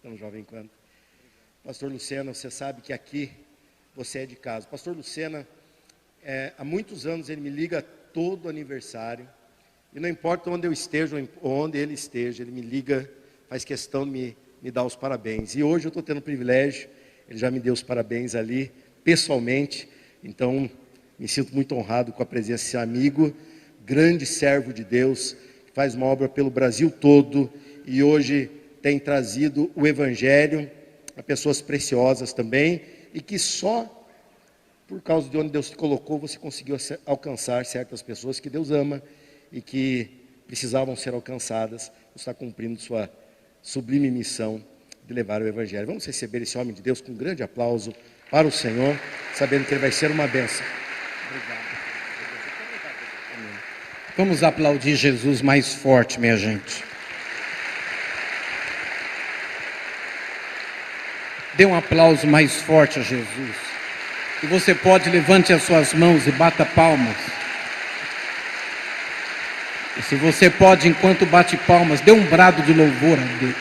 tão jovem quanto. Pastor Lucena, você sabe que aqui você é de casa. Pastor Lucena, há muitos anos ele me liga todo aniversário, e não importa onde eu esteja ou onde ele esteja, ele me liga, faz questão de me dar os parabéns. E hoje eu estou tendo o privilégio, ele já me deu os parabéns ali, pessoalmente, então me sinto muito honrado com a presença desse amigo, grande servo de Deus, que faz uma obra pelo Brasil todo, e hoje tem trazido o Evangelho a pessoas preciosas também, e que só por causa de onde Deus te colocou, você conseguiu alcançar certas pessoas que Deus ama e que precisavam ser alcançadas. Você está cumprindo sua sublime missão de levar o Evangelho. Vamos receber esse homem de Deus com um grande aplauso para o Senhor, sabendo que ele vai ser uma bênção. Obrigado. Vamos aplaudir Jesus mais forte, minha gente. Dê um aplauso mais forte a Jesus. E você pode, levante as suas mãos e bata palmas. E se você pode, enquanto bate palmas, dê um brado de louvor a Deus.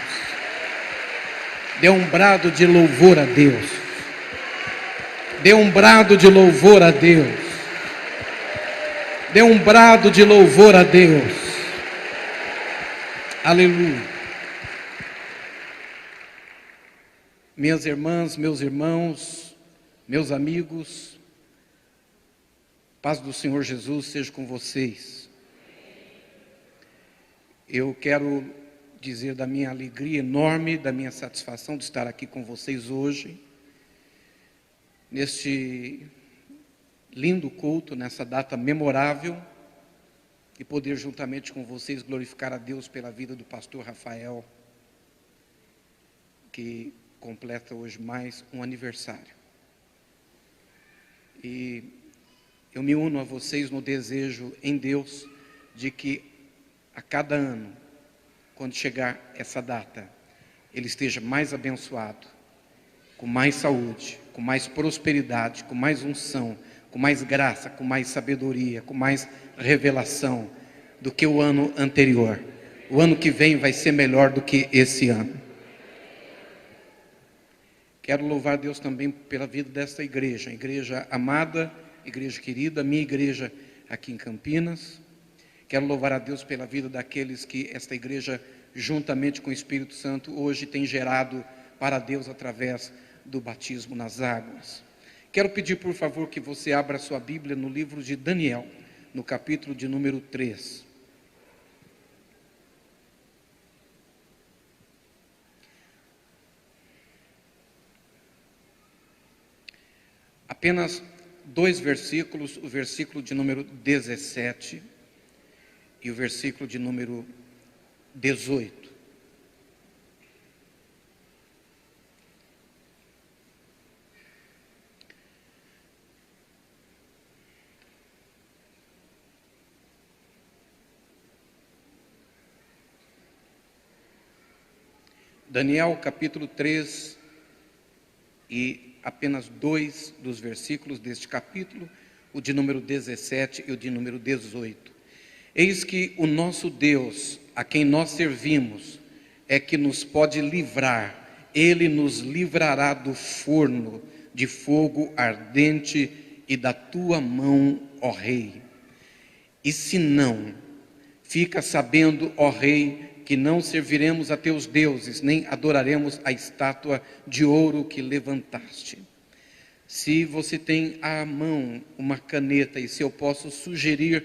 Dê um brado de louvor a Deus. Dê um brado de louvor a Deus. Dê um brado de louvor a Deus. Aleluia. Minhas irmãs, meus irmãos, meus amigos, paz do Senhor Jesus seja com vocês. Eu quero dizer da minha alegria enorme, da minha satisfação de estar aqui com vocês hoje, neste lindo culto, nessa data memorável, e poder juntamente com vocês glorificar a Deus pela vida do pastor Rafael, que completa hoje mais um aniversário. E eu me uno a vocês no desejo em Deus de que a cada ano, quando chegar essa data, ele esteja mais abençoado, com mais saúde, com mais prosperidade, com mais unção, com mais graça, com mais sabedoria, com mais revelação do que o ano anterior. O ano que vem vai ser melhor do que esse ano. Quero louvar Deus também pela vida desta igreja, igreja amada, igreja querida, minha igreja aqui em Campinas. Quero louvar a Deus pela vida daqueles que esta igreja, juntamente com o Espírito Santo, hoje tem gerado para Deus através do batismo nas águas. Quero pedir, por favor, que você abra sua Bíblia no livro de Daniel, no capítulo de número 3. Apenas 2 versículos, o versículo de número 17 e o versículo de número 18. Daniel capítulo 3 e apenas 2 dos versículos deste capítulo, o de número 17 e o de número 18. Eis que o nosso Deus, a quem nós servimos, é que nos pode livrar. Ele nos livrará do forno de fogo ardente e da tua mão, ó rei. E se não, fica sabendo, ó rei, que não serviremos a teus deuses, nem adoraremos a estátua de ouro que levantaste. Se você tem à mão uma caneta, e se eu posso sugerir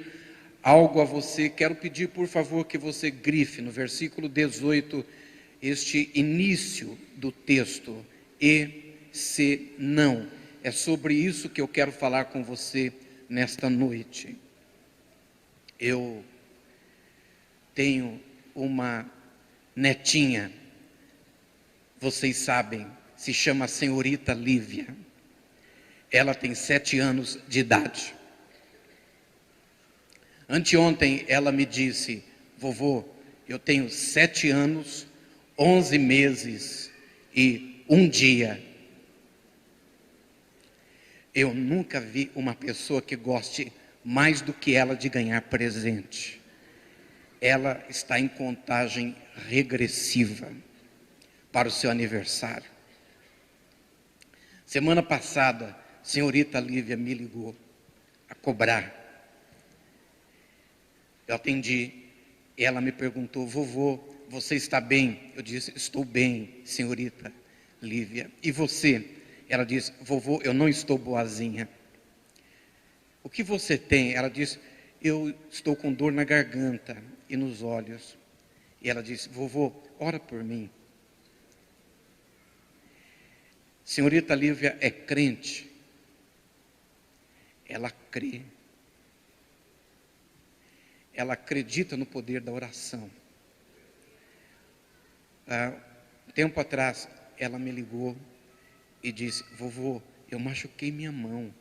algo a você, quero pedir por favor que você grife no versículo 18, este início do texto, e se não. É sobre isso que eu quero falar com você nesta noite. Eu tenho uma netinha, vocês sabem, se chama senhorita Lívia. Ela tem 7 anos de idade. Anteontem ela me disse: vovô, eu tenho 7 anos, 11 meses e 1 dia. Eu nunca vi uma pessoa que goste mais do que ela de ganhar presente. Ela está em contagem regressiva. para o seu aniversário. Semana passada, a senhorita Lívia me ligou a cobrar. Eu atendi, e ela me perguntou: vovô, você está bem? Eu disse: estou bem, senhorita Lívia. E você? Ela disse: vovô, eu não estou boazinha. O que você tem? Ela disse: eu estou com dor na garganta e nos olhos. E ela disse: vovô, ora por mim. Senhorita Lívia é crente. Ela crê. Ela acredita no poder da oração. Tempo atrás, ela me ligou e disse: vovô, eu machuquei minha mão,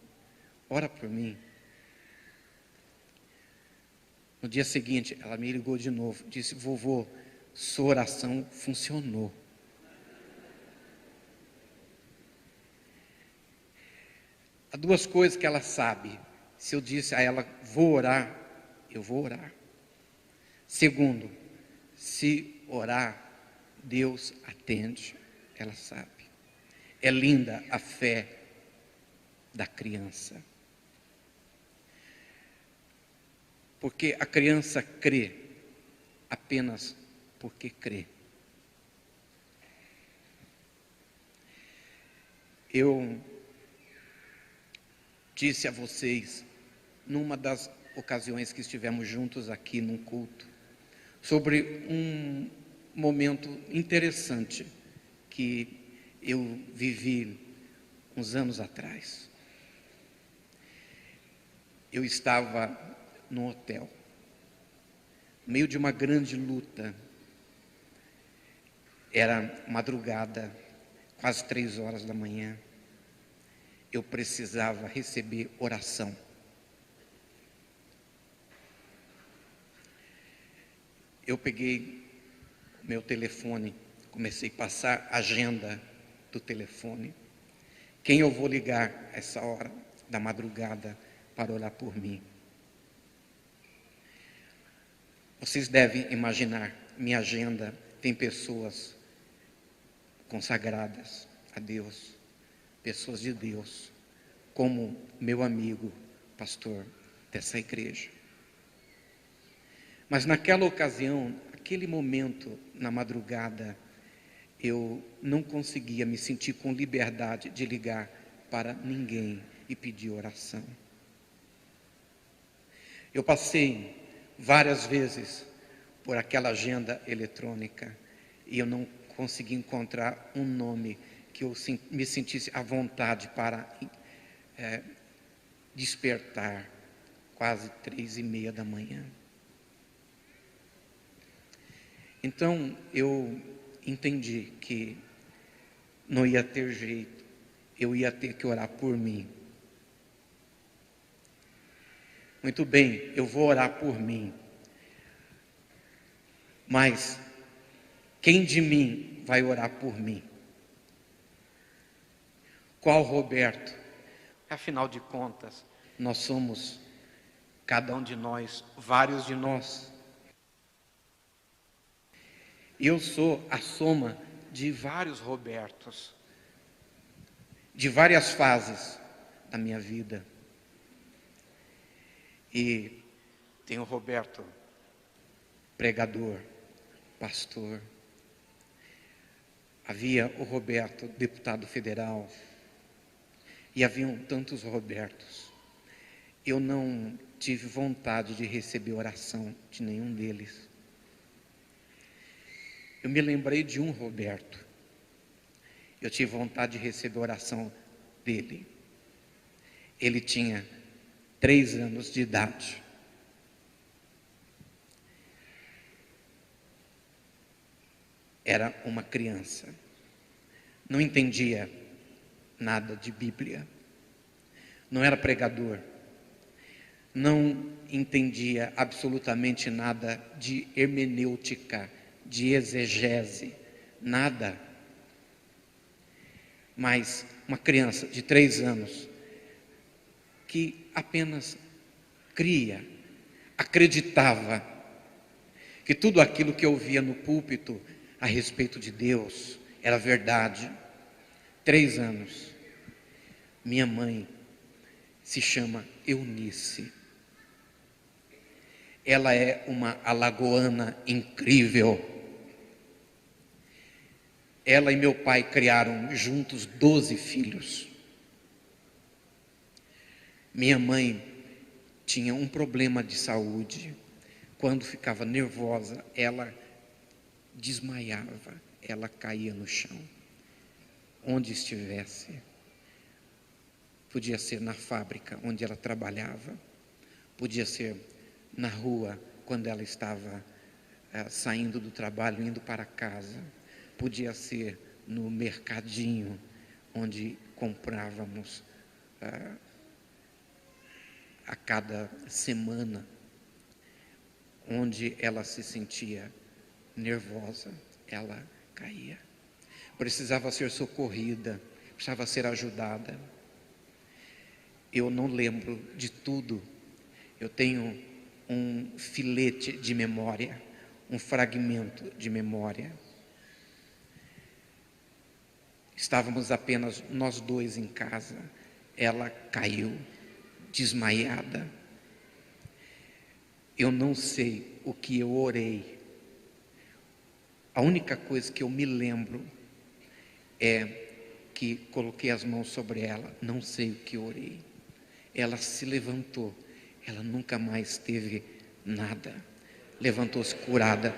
ora por mim. No dia seguinte, ela me ligou de novo, disse: vovô, sua oração funcionou. Há duas coisas que ela sabe. Se eu disse a ela: vou orar, eu vou orar. Segundo, se orar, Deus atende. Ela sabe. É linda a fé da criança. Porque a criança crê apenas porque crê. Eu disse a vocês, numa das ocasiões que estivemos juntos aqui num culto, sobre um momento interessante que eu vivi uns anos atrás. Eu estava no hotel, no meio de uma grande luta. Era madrugada, quase 3 horas da manhã. Eu precisava receber oração. Eu peguei meu telefone, comecei a passar a agenda do telefone. Quem eu vou ligar a essa hora da madrugada para orar por mim? Vocês devem imaginar, minha agenda tem pessoas consagradas a Deus, pessoas de Deus, como meu amigo, pastor dessa igreja. Mas naquela ocasião, aquele momento, na madrugada, eu não conseguia me sentir com liberdade de ligar para ninguém e pedir oração. Eu passei várias vezes por aquela agenda eletrônica e eu não consegui encontrar um nome que eu me sentisse à vontade para despertar, quase 3:30 da manhã. Então eu entendi que não ia ter jeito, eu ia ter que orar por mim. Muito bem, eu vou orar por mim. Mas quem de mim vai orar por mim? Qual Roberto? Afinal de contas, nós somos, cada um de nós, vários de nós. Eu sou a soma de vários Robertos, de várias fases da minha vida. E tem o Roberto, pregador, pastor. Havia o Roberto, deputado federal. E haviam tantos Robertos. Eu não tive vontade de receber oração de nenhum deles. Eu me lembrei de um Roberto. Eu tive vontade de receber oração dele. Ele tinha 3 anos de idade. Era uma criança. Não entendia nada de Bíblia. Não era pregador. Não entendia absolutamente nada de hermenêutica, de exegese, nada. Mas uma criança de 3 anos que apenas cria, acreditava que tudo aquilo que eu via no púlpito a respeito de Deus Era verdade. 3 anos. Minha mãe se chama Eunice. Ela é uma alagoana incrível. Ela e meu pai criaram juntos 12 filhos. Minha mãe tinha um problema de saúde. Quando ficava nervosa, ela desmaiava, ela caía no chão. Onde estivesse. Podia ser na fábrica onde ela trabalhava, podia ser na rua quando ela estava saindo do trabalho, indo para casa, podia ser no mercadinho onde comprávamos a cada semana, onde ela se sentia nervosa, ela caía. Precisava ser socorrida, precisava ser ajudada. Eu não lembro de tudo. Eu tenho um filete de memória, um fragmento de memória. Estávamos apenas nós dois em casa. Ela caiu, desmaiada. Eu não sei o que eu orei. A única coisa que eu me lembro é que coloquei as mãos sobre ela. Não sei o que orei. Ela se levantou. Ela nunca mais teve nada. Levantou-se curada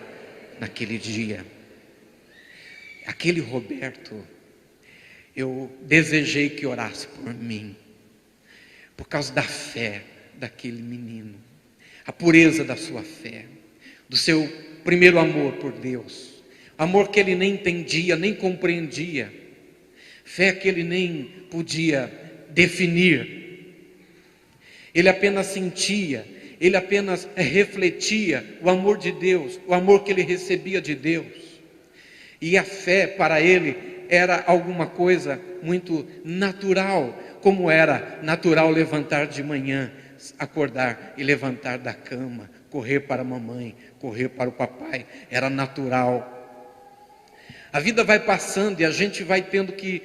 naquele dia. Aquele Roberto, eu desejei que orasse por mim, por causa da fé daquele menino, a pureza da sua fé, do seu primeiro amor por Deus, amor que ele nem entendia, nem compreendia, fé que ele nem podia definir. Ele apenas sentia, ele apenas refletia o amor de Deus, o amor que ele recebia de Deus. E a fé para ele era alguma coisa muito natural, como era natural levantar de manhã, acordar e levantar da cama, correr para a mamãe, correr para o papai, era natural. A vida vai passando e a gente vai tendo que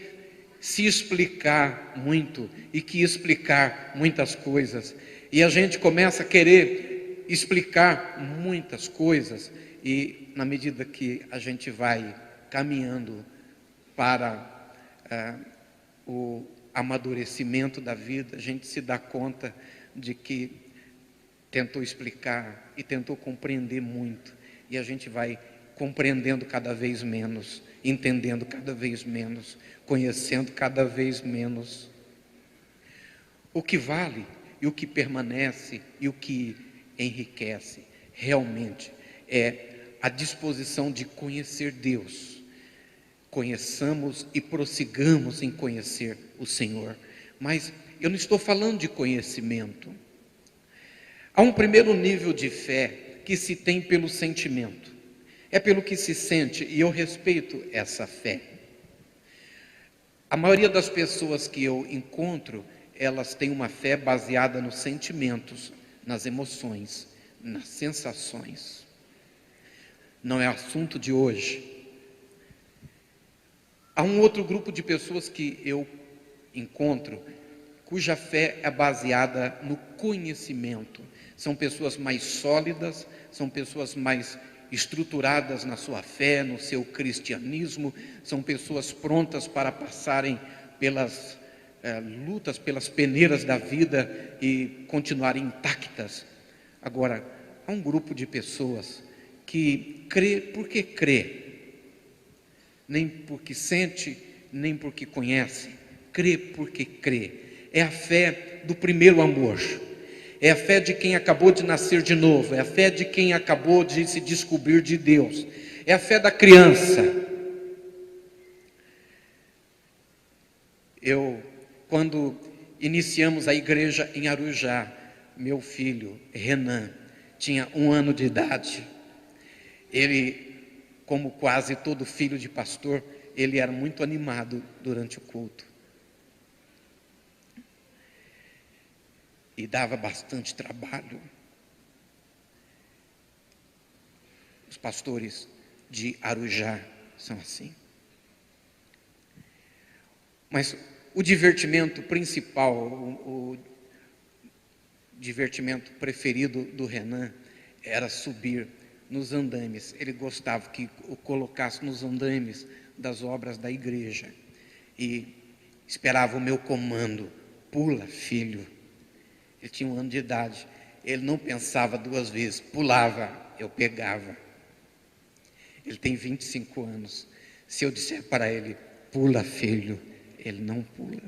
se explicar muito e que explicar muitas coisas. E a gente começa a querer explicar muitas coisas e na medida que a gente vai caminhando para o amadurecimento da vida, a gente se dá conta de que tentou explicar e tentou compreender muito e a gente vai compreendendo cada vez menos, entendendo cada vez menos, conhecendo cada vez menos. O que vale e o que permanece e o que enriquece realmente é a disposição de conhecer Deus. Conheçamos e prossigamos em conhecer o Senhor. Mas eu não estou falando de conhecimento. Há um primeiro nível de fé que se tem pelo sentimento. É pelo que se sente e eu respeito essa fé. A maioria das pessoas que eu encontro, elas têm uma fé baseada nos sentimentos, nas emoções, nas sensações. Não é assunto de hoje. Há um outro grupo de pessoas que eu encontro, cuja fé é baseada no conhecimento. São pessoas mais sólidas, são pessoas mais estruturadas na sua fé, no seu cristianismo, são pessoas prontas para passarem pelas lutas, pelas peneiras da vida e continuarem intactas. Agora, há um grupo de pessoas que crê porque crê, nem porque sente, nem porque conhece, crê porque crê. É a fé do primeiro amor. É a fé de quem acabou de nascer de novo, é a fé de quem acabou de se descobrir de Deus, é a fé da criança. Quando iniciamos a igreja em Arujá, meu filho, Renan, tinha 1 ano de idade. Ele, como quase todo filho de pastor, ele era muito animado durante o culto. E dava bastante trabalho. Os pastores de Arujá são assim. Mas o divertimento principal, o divertimento preferido do Renan era subir nos andames. Ele gostava que o colocasse nos andames das obras da igreja e esperava o meu comando: pula, filho. Ele tinha 1 ano de idade, ele não pensava 2 vezes, pulava, eu pegava. Ele tem 25 anos. Se eu disser para ele, pula, filho, ele não pula.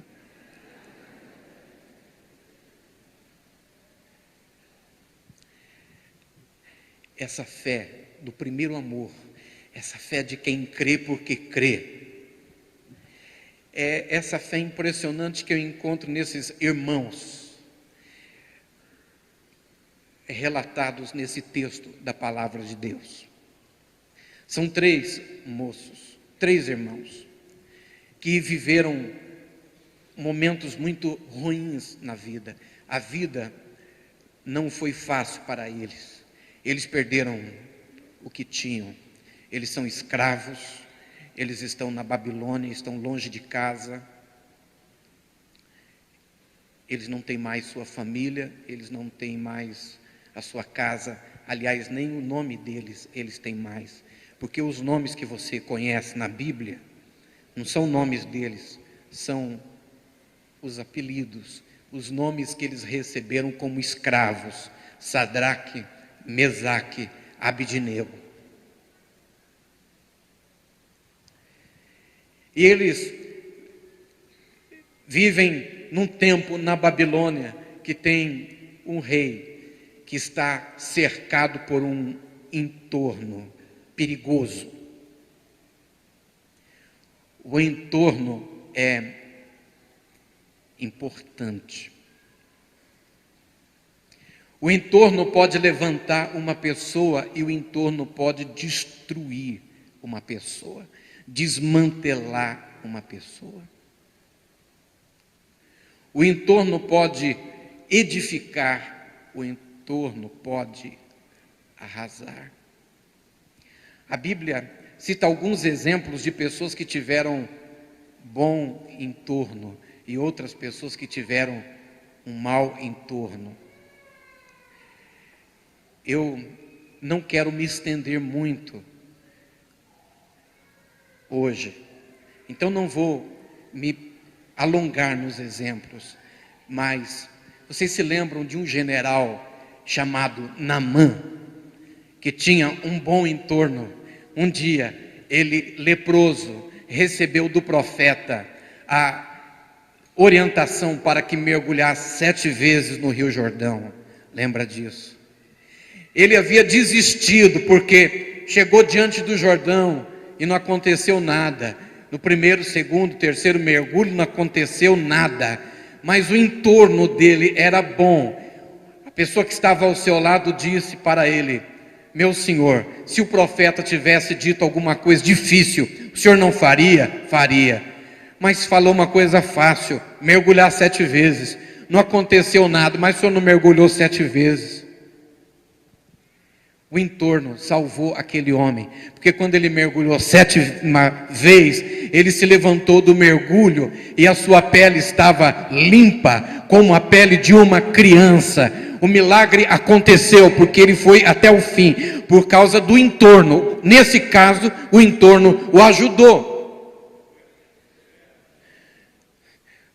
Essa fé do primeiro amor, essa fé de quem crê porque crê, é essa fé impressionante que eu encontro nesses irmãos, relatados nesse texto da palavra de Deus. São 3 moços, 3 irmãos, que viveram momentos muito ruins na vida. A vida não foi fácil para eles. Eles perderam o que tinham. Eles são escravos, eles estão na Babilônia, estão longe de casa. Eles não têm mais sua família, eles não têm mais a sua casa. Aliás, nem o nome deles eles têm mais. Porque os nomes que você conhece na Bíblia não são nomes deles, são os apelidos, os nomes que eles receberam como escravos: Sadraque, Mesaque, Abidnego. E eles vivem num tempo na Babilônia que tem um rei que está cercado por um entorno perigoso. O entorno é importante. O entorno pode levantar uma pessoa e o entorno pode destruir uma pessoa, desmantelar uma pessoa. O entorno pode edificar, o entorno pode arrasar. A Bíblia cita alguns exemplos de pessoas que tiveram bom entorno e outras pessoas que tiveram um mau entorno. Eu não quero me estender muito hoje, então não vou me alongar nos exemplos, mas vocês se lembram de um general chamado Naamã, que tinha um bom entorno. Um dia, ele, leproso, recebeu do profeta a orientação para que mergulhasse 7 vezes no Rio Jordão. Lembra disso? Ele havia desistido porque chegou diante do Jordão e não aconteceu nada. No primeiro, segundo, terceiro mergulho não aconteceu nada, mas o entorno dele era bom. A pessoa que estava ao seu lado disse para ele: meu senhor, se o profeta tivesse dito alguma coisa difícil, o senhor não faria? Faria. Mas falou uma coisa fácil: mergulhar 7 vezes. Não aconteceu nada, mas o senhor não mergulhou 7 vezes. O entorno salvou aquele homem, porque quando ele mergulhou 7ª vez, ele se levantou do mergulho e a sua pele estava limpa, como a pele de uma criança. O milagre aconteceu porque ele foi até o fim, por causa do entorno. Nesse caso, o entorno o ajudou.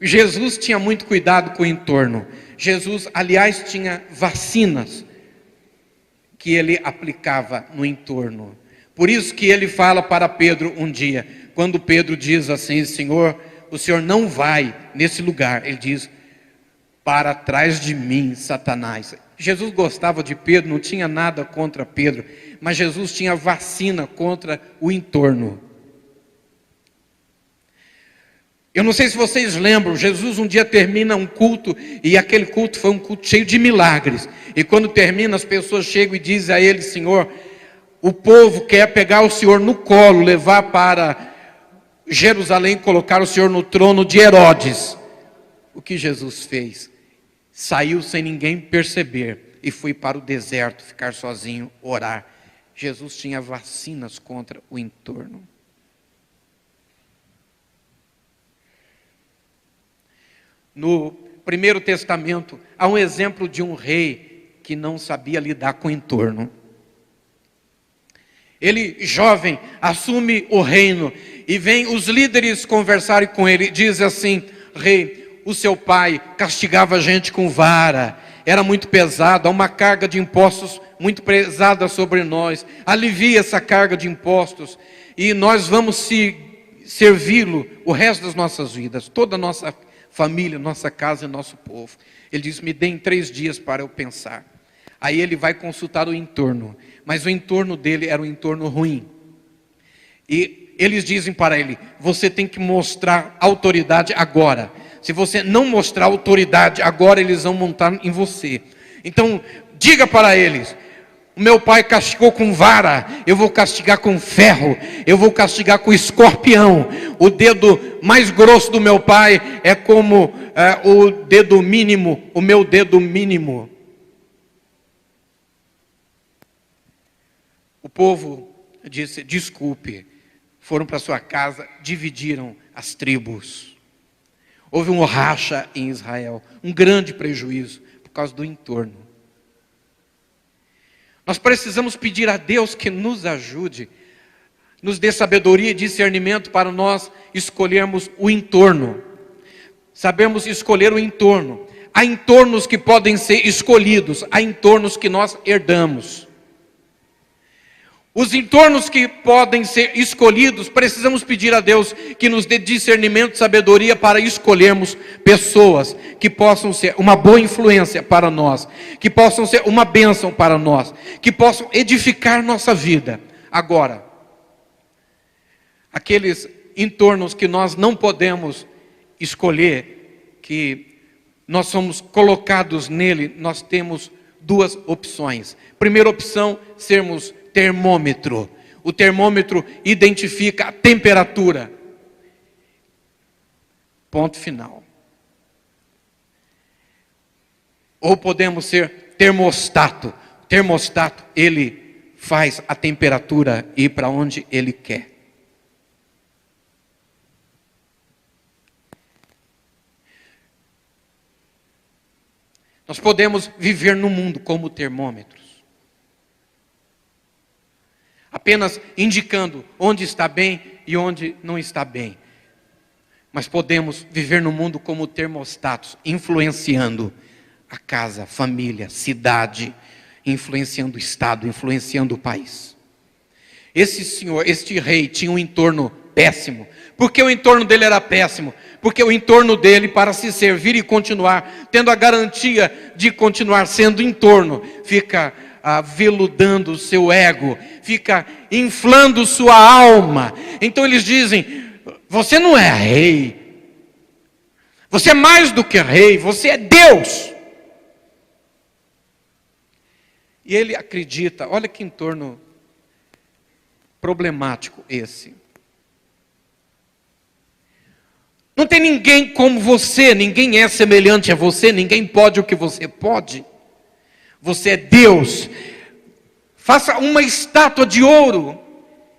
Jesus tinha muito cuidado com o entorno. Jesus, aliás, tinha vacinas que ele aplicava no entorno. Por isso que ele fala para Pedro um dia, quando Pedro diz assim: Senhor, o Senhor não vai nesse lugar. Ele diz: para trás de mim, Satanás. Jesus gostava de Pedro, não tinha nada contra Pedro, mas Jesus tinha vacina contra o entorno. Eu não sei se vocês lembram, Jesus um dia termina um culto, e aquele culto foi um culto cheio de milagres. E quando termina, as pessoas chegam e dizem a ele: Senhor, o povo quer pegar o Senhor no colo, levar para Jerusalém, colocar o Senhor no trono de Herodes. O que Jesus fez? Saiu sem ninguém perceber e foi para o deserto, ficar sozinho, orar. Jesus tinha vacinas contra o entorno. No Primeiro Testamento, há um exemplo de um rei que não sabia lidar com o entorno. Ele, jovem, assume o reino e vem os líderes conversarem com ele. Diz assim: rei, o seu pai castigava a gente com vara, era muito pesado, há uma carga de impostos muito pesada sobre nós. Alivia essa carga de impostos e nós vamos servi-lo o resto das nossas vidas, toda a nossa família, nossa casa e nosso povo. Ele diz: me deem 3 dias para eu pensar. Aí ele vai consultar o entorno, mas o entorno dele era um entorno ruim. E eles dizem para ele: você tem que mostrar autoridade agora. Se você não mostrar autoridade agora, eles vão montar em você. Então, diga para eles: o meu pai castigou com vara, eu vou castigar com ferro, eu vou castigar com escorpião. O dedo mais grosso do meu pai é como o dedo mínimo, o meu dedo mínimo. O povo disse: desculpe. Foram para sua casa, dividiram as tribos. Houve um racha em Israel, um grande prejuízo por causa do entorno. Nós precisamos pedir a Deus que nos ajude, nos dê sabedoria e discernimento para nós escolhermos o entorno. Sabemos escolher o entorno. Há entornos que podem ser escolhidos, há entornos que nós herdamos. Os entornos que podem ser escolhidos, precisamos pedir a Deus que nos dê discernimento e sabedoria para escolhermos pessoas que possam ser uma boa influência para nós, que possam ser uma bênção para nós, que possam edificar nossa vida. Agora, aqueles entornos que nós não podemos escolher, que nós somos colocados nele, nós temos 2 opções. Primeira opção, sermos termômetro. O termômetro identifica a temperatura. Ponto final. Ou podemos ser termostato. O termostato, ele faz a temperatura ir para onde ele quer. Nós podemos viver no mundo como termômetros, apenas indicando onde está bem e onde não está bem. Mas podemos viver no mundo como termostatos, influenciando a casa, a família, cidade, influenciando o estado, influenciando o país. Esse senhor, este rei, tinha um entorno péssimo. Por que o entorno dele era péssimo? Porque o entorno dele, para se servir e continuar, tendo a garantia de continuar sendo entorno, fica aveludando o seu ego, fica inflando sua alma. Então eles dizem: você não é rei, você é mais do que rei, você é Deus. E ele acredita, olha que entorno problemático esse. Não tem ninguém como você, ninguém é semelhante a você, ninguém pode o que você pode. Você é Deus. Faça uma estátua de ouro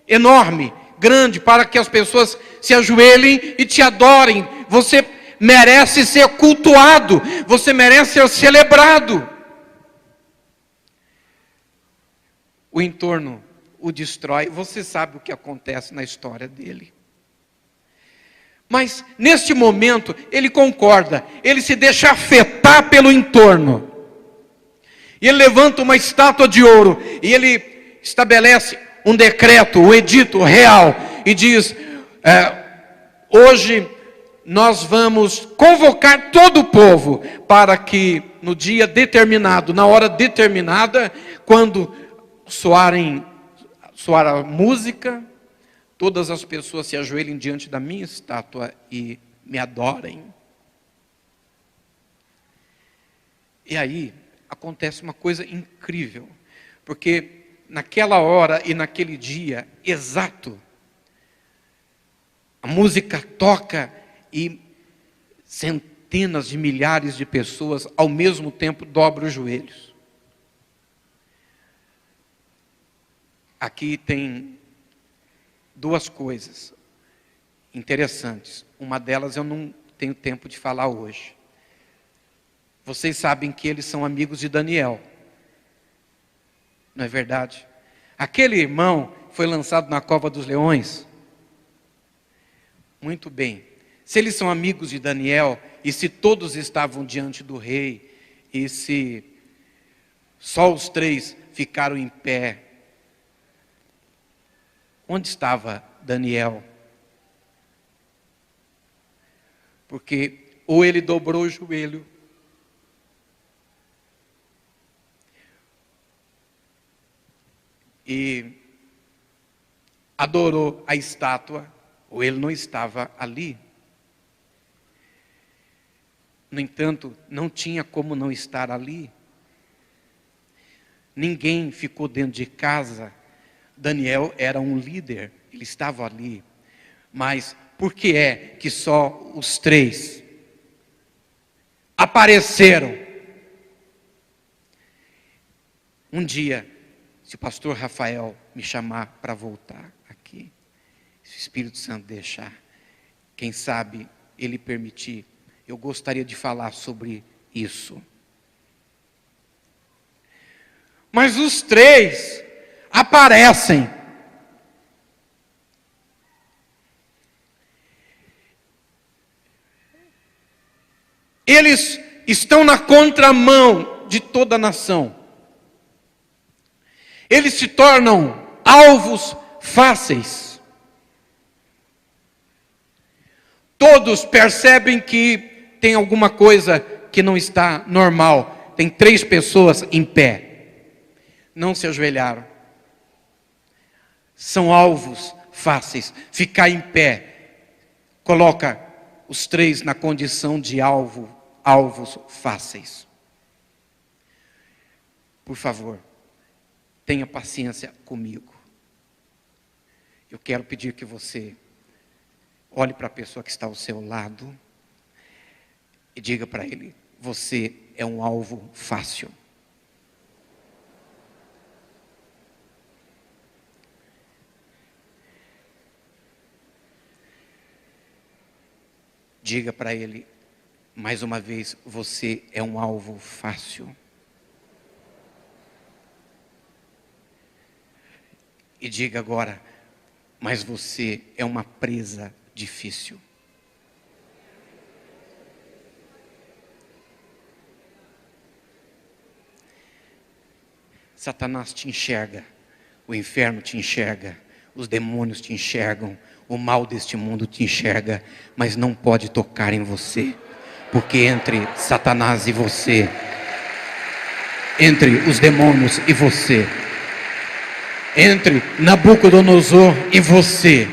enorme, grande, para que as pessoas se ajoelhem e te adorem. Você merece ser cultuado, você merece ser celebrado. O entorno o destrói, você sabe o que acontece na história dele. Mas neste momento ele concorda, ele se deixa afetar pelo entorno. E ele levanta uma estátua de ouro e ele estabelece um decreto, um edito real e diz: hoje nós vamos convocar todo o povo para que no dia determinado, na hora determinada, quando soar a música, todas as pessoas se ajoelhem diante da minha estátua e me adorem. E aí acontece uma coisa incrível, porque naquela hora e naquele dia exato, a música toca e centenas de milhares de pessoas ao mesmo tempo dobram os joelhos. Aqui tem 2 coisas interessantes. Uma delas eu não tenho tempo de falar hoje. Vocês sabem que eles são amigos de Daniel. Não é verdade? Aquele irmão foi lançado na cova dos leões. Muito bem. Se eles são amigos de Daniel, e se todos estavam diante do rei, e se só os 3 ficaram em pé, onde estava Daniel? Porque ou ele dobrou o joelho, e adorou a estátua, ou ele não estava ali. No entanto, não tinha como não estar ali. Ninguém ficou dentro de casa. Daniel era um líder, ele estava ali. Mas por que é que só os 3 apareceram? Um dia, se o pastor Rafael me chamar para voltar aqui, se o Espírito Santo deixar, quem sabe ele permitir, eu gostaria de falar sobre isso. Mas os 3 aparecem. Eles estão na contramão de toda a nação. Eles se tornam alvos fáceis. Todos percebem que tem alguma coisa que não está normal. Tem 3 pessoas em pé. Não se ajoelharam. São alvos fáceis. Ficar em pé coloca os 3 na condição de alvos fáceis. Por favor, tenha paciência comigo. Eu quero pedir que você olhe para a pessoa que está ao seu lado e diga para ele: você é um alvo fácil. Diga para ele, mais uma vez, você é um alvo fácil. E diga agora, mas você é uma presa difícil. Satanás te enxerga, o inferno te enxerga, os demônios te enxergam, o mal deste mundo te enxerga, mas não pode tocar em você, porque entre Satanás e você, entre os demônios e você, entre Nabucodonosor e você,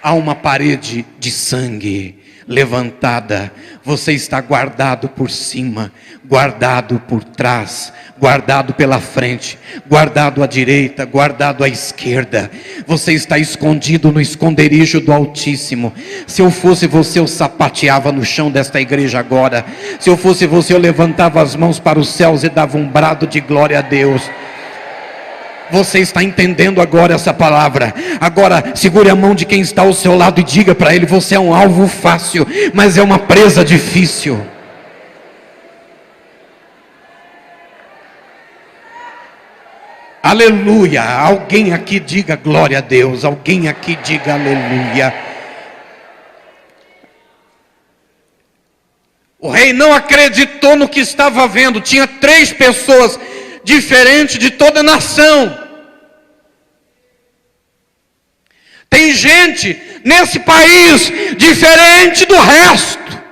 há uma parede de sangue levantada. Você está guardado por cima, guardado por trás, guardado pela frente, guardado à direita, guardado à esquerda. Você está escondido no esconderijo do Altíssimo. Se eu fosse você, eu sapateava no chão desta igreja agora. Se eu fosse você, eu levantava as mãos para os céus e dava um brado de glória a Deus. Você está entendendo agora essa palavra? Agora segure a mão de quem está ao seu lado e diga para ele: você é um alvo fácil, mas é uma presa difícil. Aleluia. Alguém aqui diga glória a Deus. Alguém aqui diga aleluia. O rei não acreditou no que estava vendo. Tinha 3 pessoas diferentes de toda a nação. Tem gente nesse país diferente do resto.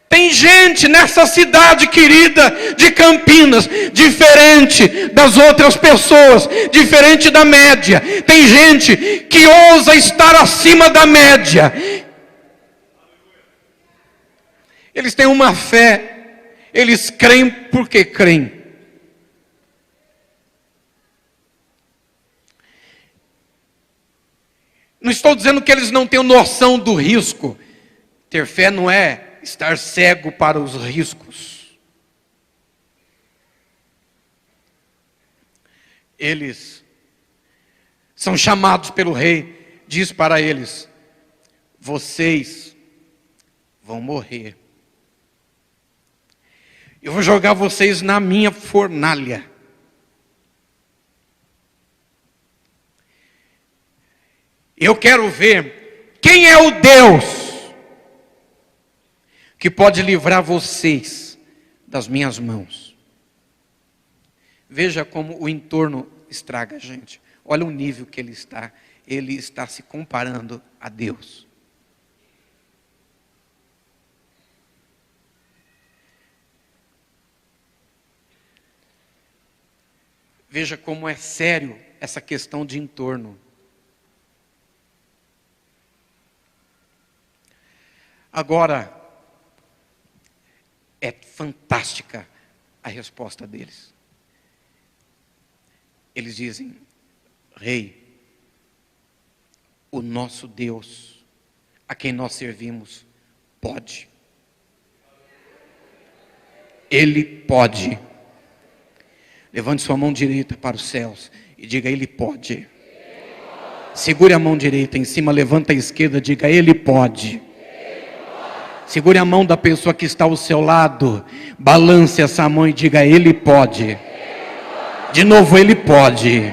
Tem gente nessa cidade querida de Campinas diferente das outras pessoas, diferente da média. Tem gente que ousa estar acima da média. Eles têm uma fé. Eles creem porque creem. Não estou dizendo que eles não tenham noção do risco. Ter fé não é estar cego para os riscos. Eles são chamados pelo rei. Diz para eles: vocês vão morrer. Eu vou jogar vocês na minha fornalha. Eu quero ver quem é o Deus que pode livrar vocês das minhas mãos. Veja como o entorno estraga a gente. Olha o nível que ele está. Ele está se comparando a Deus. Veja como é sério essa questão de entorno. Agora, é fantástica a resposta deles. Eles dizem: Rei, o nosso Deus, a quem nós servimos, pode. Ele pode. Levante sua mão direita para os céus e diga: Ele pode. Segure a mão direita em cima, levanta a esquerda, diga: Ele pode. Segure a mão da pessoa que está ao seu lado, balance essa mão e diga: Ele pode. De novo, Ele pode.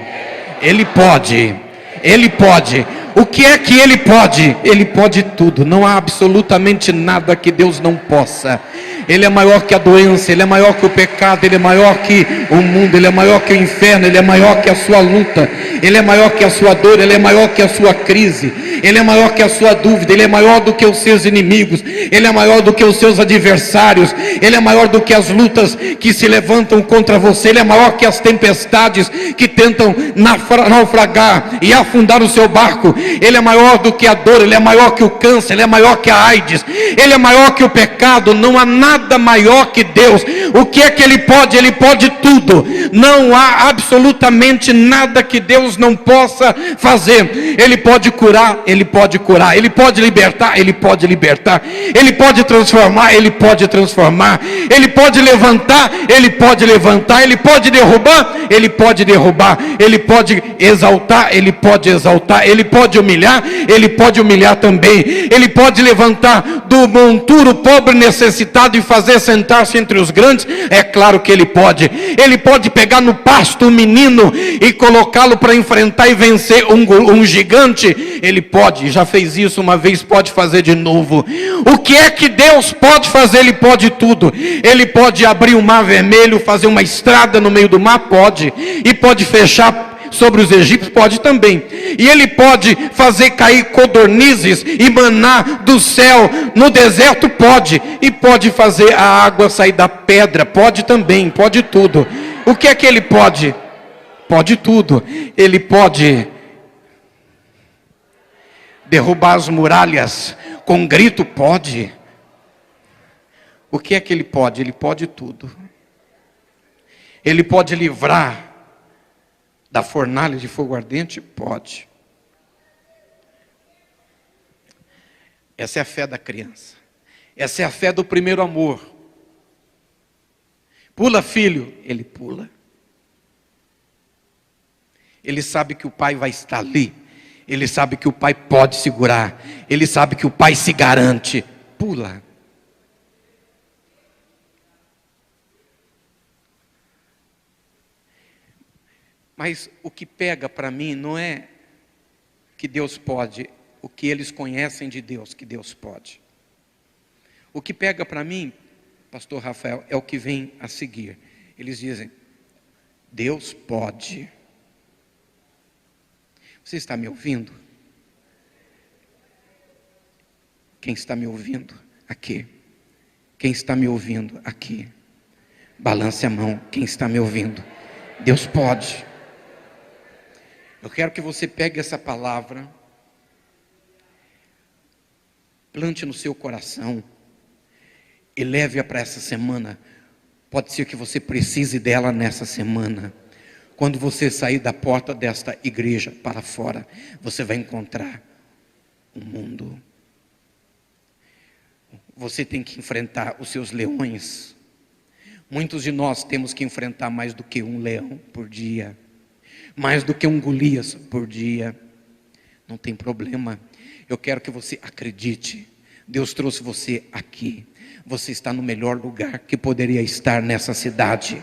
Ele pode. Ele pode. O que é que Ele pode? Ele pode tudo. Não há absolutamente nada que Deus não possa. Ele é maior que a doença, Ele é maior que o pecado, Ele é maior que o mundo, Ele é maior que o inferno, Ele é maior que a sua luta, Ele é maior que a sua dor, Ele é maior que a sua crise, Ele é maior que a sua dúvida, Ele é maior do que os seus inimigos, Ele é maior do que os seus adversários, Ele é maior do que as lutas que se levantam contra você, Ele é maior que as tempestades que tentam naufragar e afundar o seu barco, Ele é maior do que a dor, Ele é maior que o câncer, Ele é maior que a AIDS, Ele é maior que o pecado. Não há nada maior que Deus. O que é que Ele pode? Ele pode tudo. Não há absolutamente nada que Deus não possa fazer. Ele pode curar, Ele pode curar. Ele pode libertar, Ele pode libertar. Ele pode transformar, Ele pode transformar. Ele pode levantar, Ele pode levantar. Ele pode derrubar, Ele pode derrubar. Ele pode exaltar, Ele pode exaltar. Ele pode humilhar, Ele pode humilhar também. Ele pode levantar do monturo pobre necessitado e fazer sentar-se entre os grandes. É claro que Ele pode. Ele pode pegar no pasto um menino e colocá-lo para enfrentar e vencer um gigante. Ele pode, já fez isso uma vez, pode fazer de novo. O que é que Deus pode fazer? Ele pode tudo. Ele pode abrir o mar vermelho, fazer uma estrada no meio do mar, pode. E pode fechar sobre os egípcios, pode também. E Ele pode fazer cair codornizes e maná do céu no deserto, pode. E pode fazer a água sair da pedra, pode também, pode tudo. O que é que Ele pode? Pode tudo. Ele pode derrubar as muralhas com grito, pode. O que é que Ele pode? Ele pode tudo. Ele pode livrar da fornalha de fogo ardente? Pode. Essa é a fé da criança. Essa é a fé do primeiro amor. Pula, filho. Ele pula. Ele sabe que o pai vai estar ali. Ele sabe que o pai pode segurar. Ele sabe que o pai se garante. Pula. Mas o que pega para mim não é que Deus pode, o que eles conhecem de Deus, que Deus pode. O que pega para mim, pastor Rafael, é o que vem a seguir. Eles dizem: Deus pode. Você está me ouvindo? Quem está me ouvindo? Aqui. Quem está me ouvindo? Aqui. Balance a mão. Quem está me ouvindo? Deus pode. Eu quero que você pegue essa palavra, plante no seu coração e leve-a para essa semana. Pode ser que você precise dela nessa semana. Quando você sair da porta desta igreja para fora, você vai encontrar um mundo. Você tem que enfrentar os seus leões. Muitos de nós temos que enfrentar mais do que um leão por dia. Mais do que um Golias por dia. Não tem problema. Eu quero que você acredite. Deus trouxe você aqui. Você está no melhor lugar que poderia estar nessa cidade.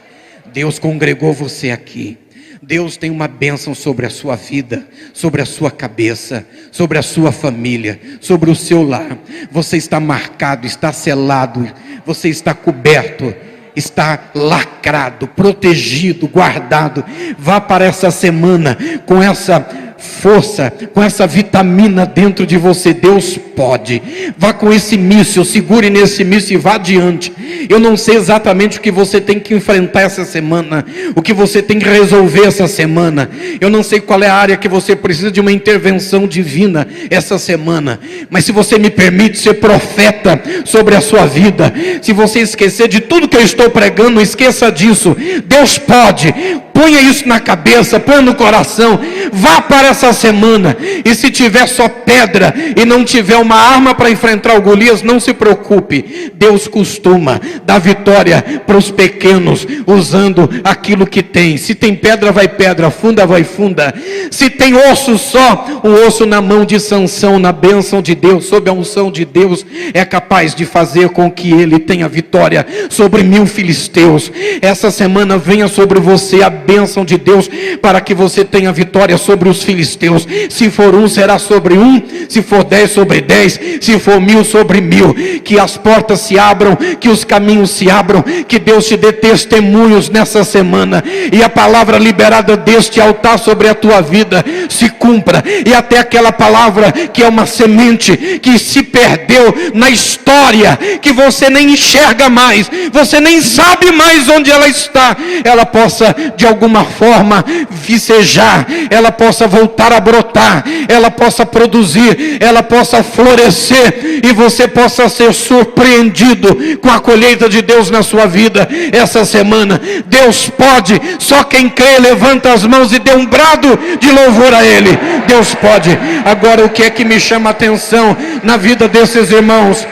Deus congregou você aqui. Deus tem uma bênção sobre a sua vida, sobre a sua cabeça, sobre a sua família, sobre o seu lar. Você está marcado, está selado, você está coberto, está lacrado, protegido, guardado. Vá para essa semana com essa força, com essa vitamina dentro de você. Deus pode. Vá com esse míssil, segure nesse míssil e vá adiante. Eu não sei exatamente o que você tem que enfrentar essa semana, o que você tem que resolver essa semana. Eu não sei qual é a área que você precisa de uma intervenção divina essa semana, mas se você me permite ser profeta sobre a sua vida, se você esquecer de tudo que eu estou pregando, não esqueça disso. Deus pode. Ponha isso na cabeça, ponha no coração. Vá para essa semana, e se tiver só pedra e não tiver uma arma para enfrentar o Golias, não se preocupe. Deus costuma dar vitória para os pequenos usando aquilo que tem. Se tem pedra, vai pedra, funda, vai funda. Se tem osso só, o osso na mão de Sansão, na bênção de Deus, sob a unção de Deus, é capaz de fazer com que ele tenha vitória sobre 1000 filisteus. Essa semana venha sobre você a bênção de Deus, para que você tenha vitória sobre os filisteus. Se for 1, será sobre 1, se for 10, sobre 10, se for 1000, sobre 1000. Que as portas se abram, que os caminhos se abram, que Deus te dê testemunhos nessa semana, e a palavra liberada deste altar sobre a tua vida se cumpra, e até aquela palavra que é uma semente que se perdeu na história, que você nem enxerga mais, você nem sabe mais onde ela está, ela possa de alguma forma vicejar, ela possa voltar a brotar, ela possa produzir, ela possa florescer, e você possa ser surpreendido com a colheita de Deus na sua vida essa semana. Deus pode. Só quem crê levanta as mãos e dê um brado de louvor a Ele. Deus pode. Agora, o que é que me chama a atenção na vida desses irmãos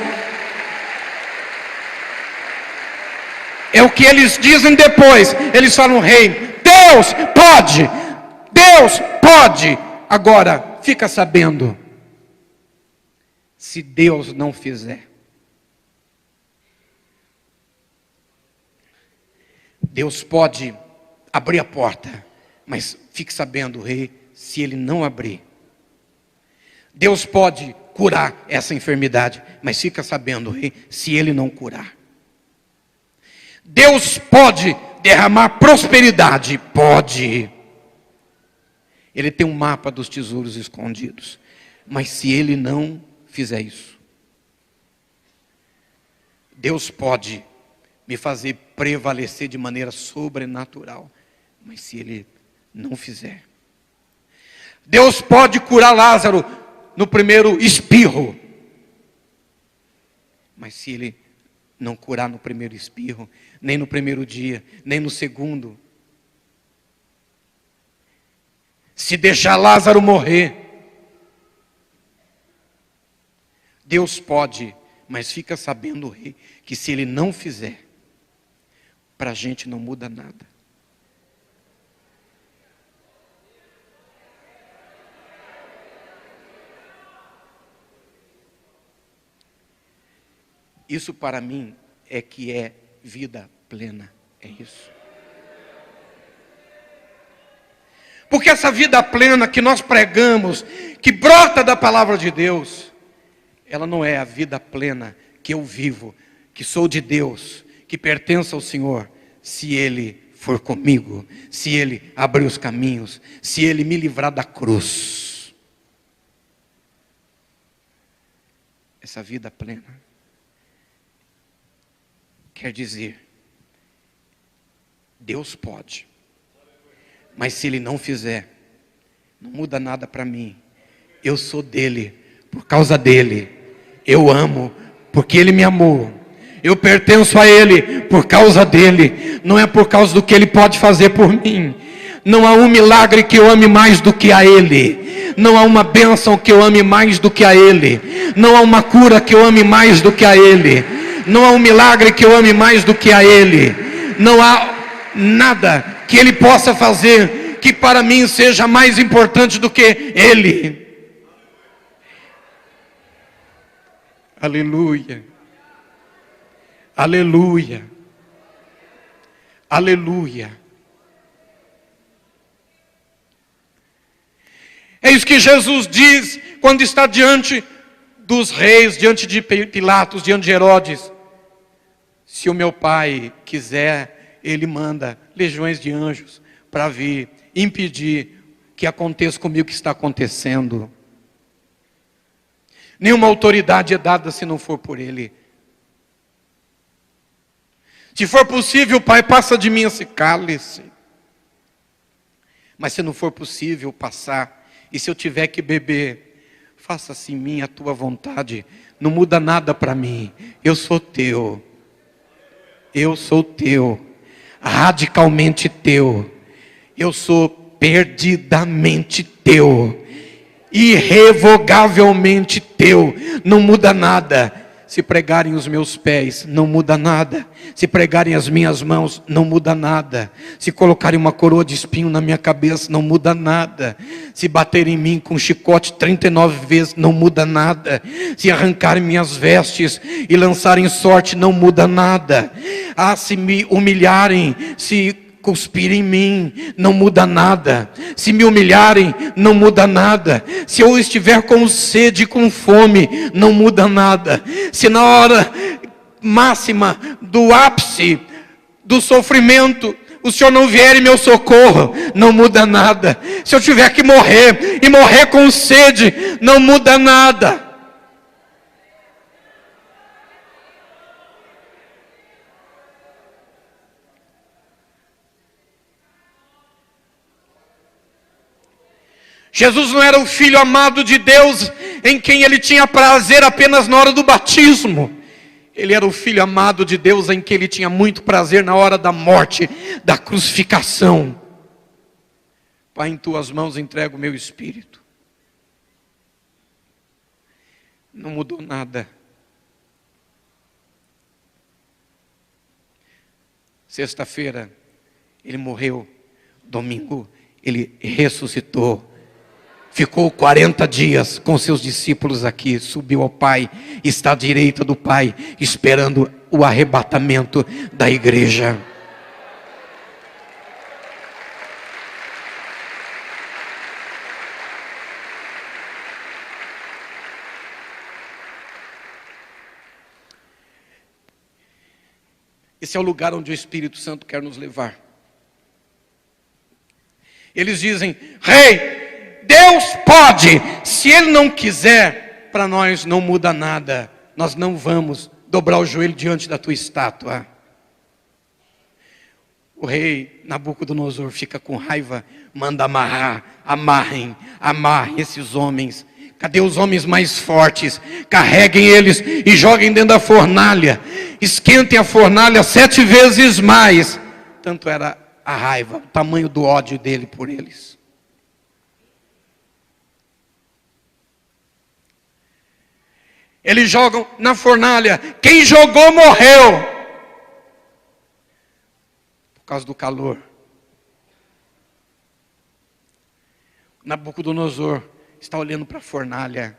é o que eles dizem depois. Eles falam: rei, Deus pode, Deus pode. Agora, fica sabendo, se Deus não fizer, Deus pode abrir a porta, mas fique sabendo, rei, se Ele não abrir. Deus pode curar essa enfermidade, mas fica sabendo, rei, se Ele não curar. Deus pode derramar prosperidade, pode. Ele tem um mapa dos tesouros escondidos, mas se Ele não fizer isso, Deus pode me fazer prevalecer de maneira sobrenatural, mas se Ele não fizer. Deus pode curar Lázaro no primeiro espirro, mas se Ele não curar no primeiro espirro, nem no primeiro dia, nem no segundo, se deixar Lázaro morrer, Deus pode, mas fica sabendo, rei, que se Ele não fizer, para a gente não muda nada. Isso para mim é que é vida plena, é isso. Porque essa vida plena que nós pregamos, que brota da palavra de Deus, ela não é a vida plena que eu vivo, que sou de Deus, que pertence ao Senhor, se Ele for comigo, se Ele abrir os caminhos, se Ele me livrar da cruz. Essa vida plena quer dizer, Deus pode, mas se Ele não fizer, não muda nada para mim. Eu sou dele, por causa dele. Eu amo, porque Ele me amou. Eu pertenço a Ele, por causa dele. Não é por causa do que Ele pode fazer por mim. Não há um milagre que eu ame mais do que a Ele. Não há uma bênção que eu ame mais do que a Ele. Não há uma cura que eu ame mais do que a Ele. Não há um milagre que eu ame mais do que a Ele. Não há nada que Ele possa fazer que para mim seja mais importante do que Ele. Aleluia. Aleluia. Aleluia. É isso que Jesus diz quando está diante dos reis, diante de Pilatos, diante de Herodes. Se o meu Pai quiser, Ele manda legiões de anjos para vir impedir que aconteça comigo o que está acontecendo. Nenhuma autoridade é dada se não for por Ele. Se for possível, Pai, passa de mim esse cálice. Mas se não for possível passar, e se eu tiver que beber, faça-se em mim a tua vontade. Não muda nada para mim. Eu sou teu. Eu sou teu. Radicalmente teu. Eu sou perdidamente teu. Irrevogavelmente teu. Não muda nada. Se pregarem os meus pés, não muda nada. Se pregarem as minhas mãos, não muda nada. Se colocarem uma coroa de espinho na minha cabeça, não muda nada. Se baterem em mim com um chicote 39 vezes, não muda nada. Se arrancarem minhas vestes e lançarem sorte, não muda nada. Ah, se me humilharem, se cuspirem em mim, não muda nada. Se me humilharem, não muda nada. Se eu estiver com sede e com fome, não muda nada. Se na hora máxima do ápice do sofrimento o Senhor não vier em meu socorro, não muda nada. Se eu tiver que morrer e morrer com sede, não muda nada. Jesus não era o Filho amado de Deus, em quem Ele tinha prazer apenas na hora do batismo. Ele era o Filho amado de Deus, em quem Ele tinha muito prazer na hora da morte, da crucificação. Pai, em Tuas mãos entrego o meu espírito. Não mudou nada. Sexta-feira, Ele morreu. Domingo, Ele ressuscitou. Ficou 40 dias com seus discípulos aqui, subiu ao Pai, está à direita do Pai, esperando o arrebatamento da igreja. Esse é o lugar onde o Espírito Santo quer nos levar. Eles dizem: Rei, Deus pode, se Ele não quiser, para nós não muda nada. Nós não vamos dobrar o joelho diante da tua estátua. O rei Nabucodonosor fica com raiva, manda amarrem esses homens. Cadê os homens mais fortes? Carreguem eles e joguem dentro da fornalha. Esquentem a fornalha 7 vezes mais. Tanto era a raiva, o tamanho do ódio dele por eles. Eles jogam na fornalha. Quem jogou morreu. Por causa do calor. Nabucodonosor está olhando para a fornalha.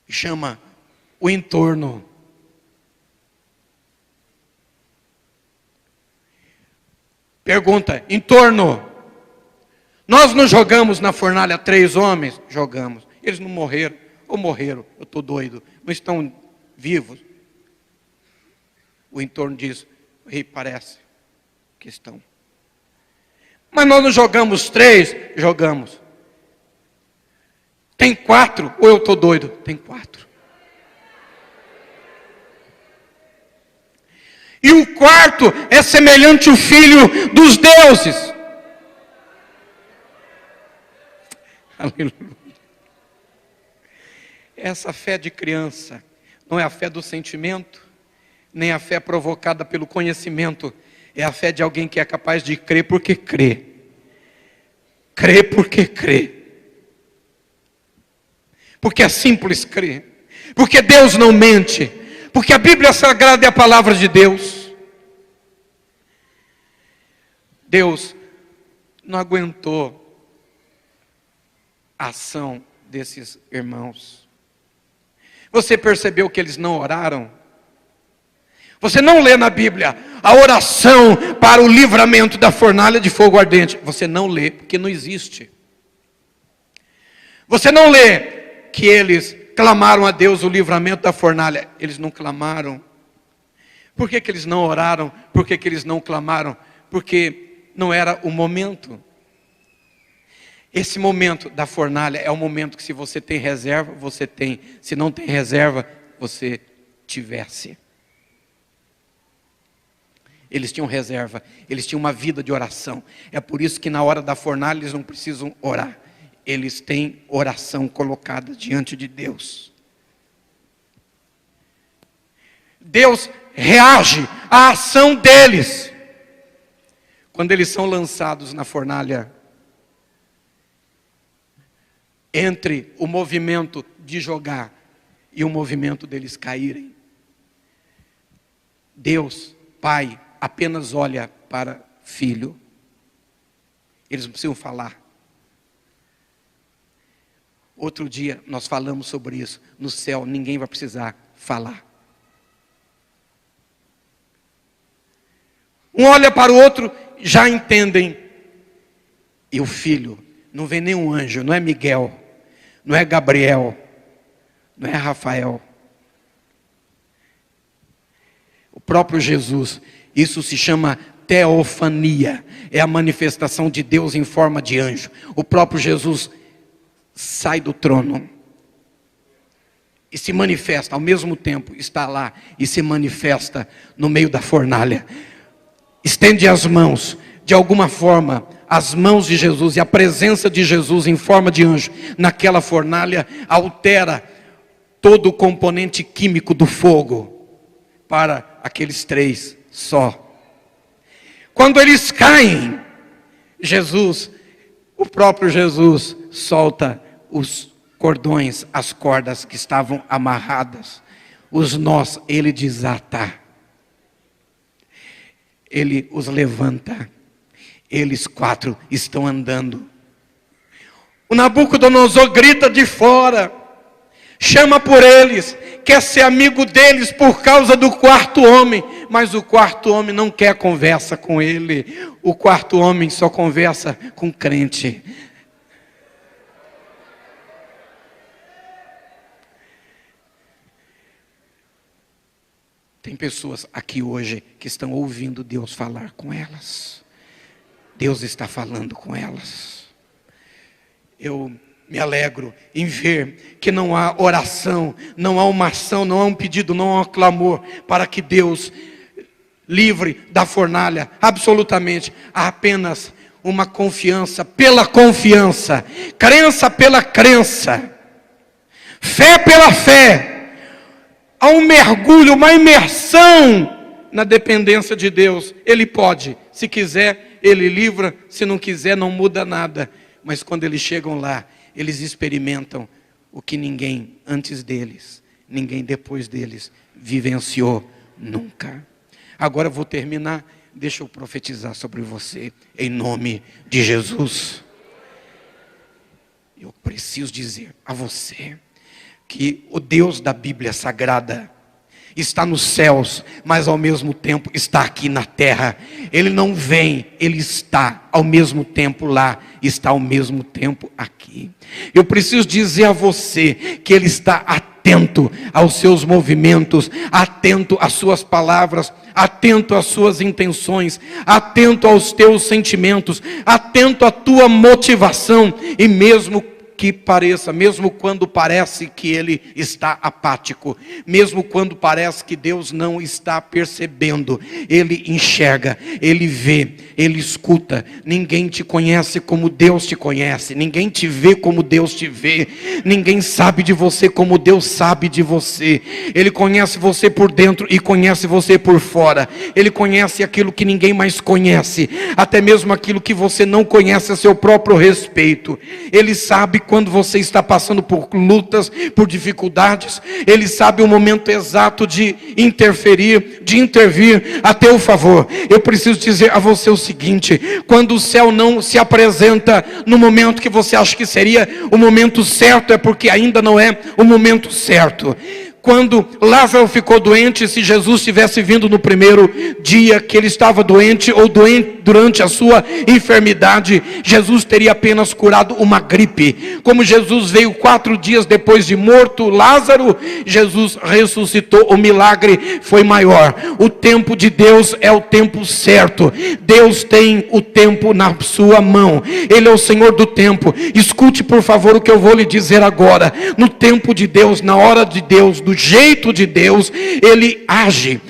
E chama o entorno. Pergunta: entorno. Nós não jogamos na fornalha 3 homens? Jogamos. Eles não morreram. Ou morreram, eu estou doido. Não estão vivos. O entorno diz: o rei, parece que estão. Mas nós não jogamos 3? Jogamos. Tem 4? Ou eu estou doido? Tem 4. E o quarto é semelhante ao filho dos deuses. Aleluia. Essa fé de criança não é a fé do sentimento, nem a fé provocada pelo conhecimento. É a fé de alguém que é capaz de crer porque crê. Crê porque crê. Porque é simples crer. Porque Deus não mente. Porque a Bíblia Sagrada é a palavra de Deus. Deus não aguentou a ação desses irmãos. Você percebeu que eles não oraram? Você não lê na Bíblia a oração para o livramento da fornalha de fogo ardente. Você não lê, porque não existe. Você não lê que eles clamaram a Deus o livramento da fornalha. Eles não clamaram. Por que eles não oraram? Por que eles não clamaram? Porque não era o momento. Esse momento da fornalha é o momento que, se você tem reserva, você tem. Se não tem reserva, você tivesse. Eles tinham reserva, eles tinham uma vida de oração. É por isso que na hora da fornalha eles não precisam orar. Eles têm oração colocada diante de Deus. Deus reage à ação deles quando eles são lançados na fornalha. Entre o movimento de jogar e o movimento deles caírem, Deus, Pai, apenas olha para Filho. Eles não precisam falar. Outro dia nós falamos sobre isso. No céu ninguém vai precisar falar. Um olha para o outro, já entendem. E o Filho, não vem nenhum anjo, não é Miguel, não é Gabriel, não é Rafael. O próprio Jesus. Isso se chama teofania. É a manifestação de Deus em forma de anjo. O próprio Jesus sai do trono e se manifesta, ao mesmo tempo está lá e se manifesta no meio da fornalha. Estende as mãos, de alguma forma, as mãos de Jesus e a presença de Jesus em forma de anjo naquela fornalha altera todo o componente químico do fogo para aqueles três só. Quando eles caem, Jesus, o próprio Jesus, solta os cordões, as cordas que estavam amarradas, os nós, ele desata. Ele os levanta. Eles quatro estão andando. O Nabucodonosor grita de fora, chama por eles, quer ser amigo deles por causa do quarto homem, mas o quarto homem não quer conversa com ele. O quarto homem só conversa com crente. Tem pessoas aqui hoje que estão ouvindo Deus falar com elas. Deus está falando com elas. Eu me alegro em ver que não há oração, não há uma ação, não há um pedido, não há um clamor para que Deus livre da fornalha, absolutamente. Há apenas uma confiança pela confiança, crença pela crença, fé pela fé. Há um mergulho, uma imersão na dependência de Deus. Ele pode, se quiser, ele livra, se não quiser, não muda nada. Mas quando eles chegam lá, eles experimentam o que ninguém antes deles, ninguém depois deles vivenciou nunca. Agora eu vou terminar, deixa eu profetizar sobre você, em nome de Jesus. Eu preciso dizer a você que o Deus da Bíblia Sagrada está nos céus, mas ao mesmo tempo está aqui na terra. Ele não vem, ele está ao mesmo tempo lá, está ao mesmo tempo aqui. Eu preciso dizer a você que ele está atento aos seus movimentos, atento às suas palavras, atento às suas intenções, atento aos teus sentimentos, atento à tua motivação. E mesmo que pareça, mesmo quando parece que ele está apático, mesmo quando parece que Deus não está percebendo, ele enxerga, ele vê, ele escuta. Ninguém te conhece como Deus te conhece, ninguém te vê como Deus te vê, ninguém sabe de você como Deus sabe de você. Ele conhece você por dentro e conhece você por fora. Ele conhece aquilo que ninguém mais conhece, até mesmo aquilo que você não conhece a seu próprio respeito. Ele sabe quando você está passando por lutas, por dificuldades. Ele sabe o momento exato de interferir, de intervir a teu favor. Eu preciso dizer a você o seguinte: quando o céu não se apresenta no momento que você acha que seria o momento certo, é porque ainda não é o momento certo. Quando Lázaro ficou doente, se Jesus tivesse vindo no primeiro dia que ele estava doente, ou doente durante a sua enfermidade, Jesus teria apenas curado uma gripe. Como Jesus veio 4 dias depois de morto Lázaro, Jesus ressuscitou. O milagre foi maior. O tempo de Deus é o tempo certo. Deus tem o tempo na sua mão. Ele é o Senhor do tempo. Escute por favor o que eu vou lhe dizer agora. No tempo de Deus, na hora de Deus, do jeito de Deus, Ele age.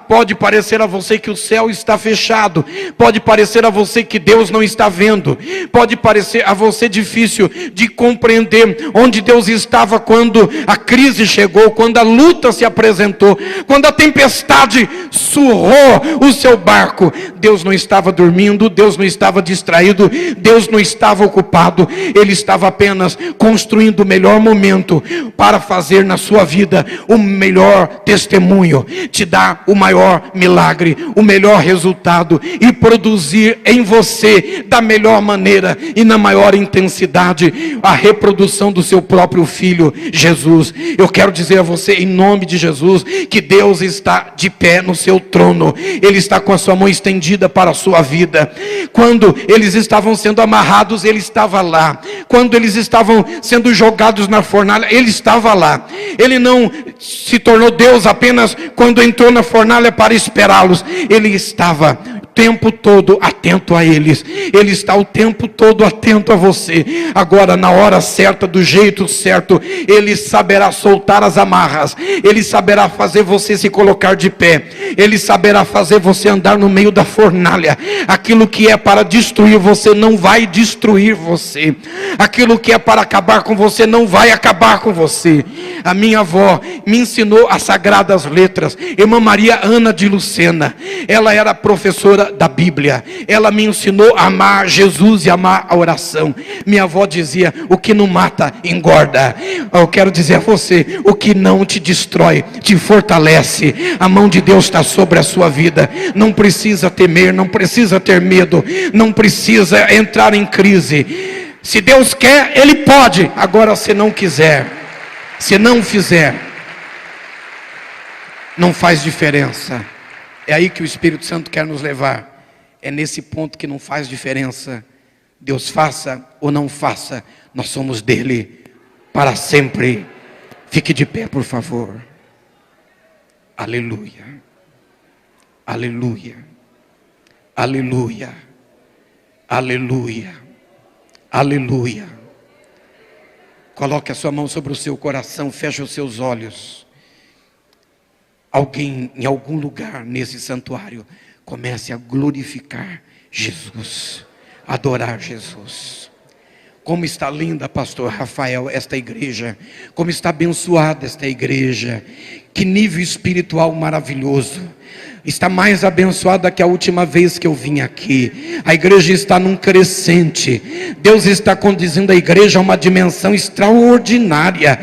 Pode parecer a você que o céu está fechado, pode parecer a você que Deus não está vendo, pode parecer a você difícil de compreender onde Deus estava quando a crise chegou, quando a luta se apresentou, quando a tempestade surrou o seu barco. Deus não estava dormindo, Deus não estava distraído, Deus não estava ocupado. Ele estava apenas construindo o melhor momento para fazer na sua vida o melhor testemunho, te dar o maior milagre, o melhor resultado, e produzir em você da melhor maneira e na maior intensidade a reprodução do seu próprio filho Jesus. Eu quero dizer a você, em nome de Jesus, que Deus está de pé no seu trono. Ele está com a sua mão estendida para a sua vida. Quando eles estavam sendo amarrados, Ele estava lá. Quando eles estavam sendo jogados na fornalha, Ele estava lá. Ele não se tornou Deus apenas quando entrou na fornalha para esperá-los. Ele estava o tempo todo atento a eles. Ele está o tempo todo atento a você. Agora, na hora certa, do jeito certo, Ele saberá soltar as amarras. Ele saberá fazer você se colocar de pé. Ele saberá fazer você andar no meio da fornalha. Aquilo que é para destruir você não vai destruir você. Aquilo que é para acabar com você não vai acabar com você. A minha avó me ensinou as sagradas letras. Irmã Maria Ana de Lucena, ela era professora da Bíblia. Ela me ensinou a amar Jesus e amar a oração. Minha avó dizia: o que não mata, engorda. Eu quero dizer a você, o que não te destrói, te fortalece. A mão de Deus está sobre a sua vida. Não precisa temer, não precisa ter medo, não precisa entrar em crise. Se Deus quer, Ele pode. Agora, se não quiser, se não fizer, não faz diferença. É aí que o Espírito Santo quer nos levar. É nesse ponto que não faz diferença. Deus faça ou não faça, nós somos dele para sempre. Fique de pé, por favor. Aleluia. Aleluia. Aleluia. Aleluia. Aleluia. Coloque a sua mão sobre o seu coração, feche os seus olhos. Alguém em algum lugar nesse santuário comece a glorificar Jesus, adorar Jesus. Como está linda, pastor Rafael, esta igreja. Como está abençoada esta igreja. Que nível espiritual maravilhoso. Está mais abençoada que a última vez que eu vim aqui. A igreja está num crescente. Deus está conduzindo a igreja a uma dimensão extraordinária.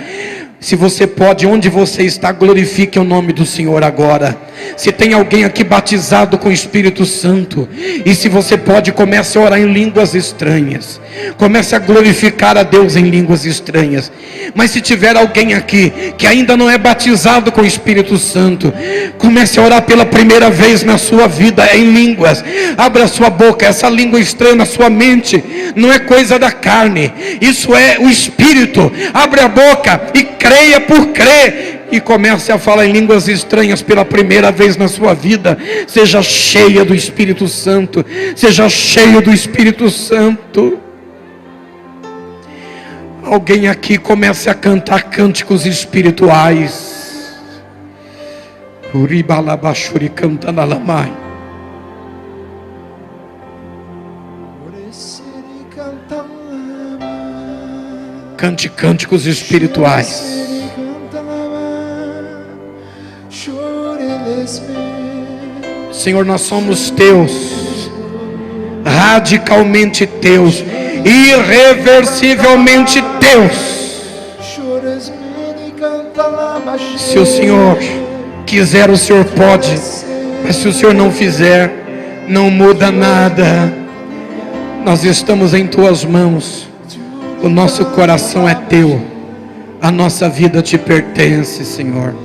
Se você pode, onde você está, glorifique o nome do Senhor agora. Se tem alguém aqui batizado com o Espírito Santo, e se você pode, comece a orar em línguas estranhas. Comece a glorificar a Deus em línguas estranhas. Mas se tiver alguém aqui que ainda não é batizado com o Espírito Santo, comece a orar pela primeira vez na sua vida em línguas. Abra sua boca. Essa língua estranha na sua mente não é coisa da carne, isso é o Espírito. Abre a boca e creia por crer, e comece a falar em línguas estranhas pela primeira vez na sua vida. Seja cheia do Espírito Santo. Seja cheio do Espírito Santo. Alguém aqui comece a cantar cânticos espirituais. Uribalabashuri cantando lamai. Cante cânticos espirituais. Senhor, nós somos teus, radicalmente teus. irreversivelmente teus. Se o Senhor quiser, o Senhor pode, mas se o Senhor não fizer, não muda nada. Nós estamos em tuas mãos, o nosso coração é teu, a nossa vida te pertence, Senhor.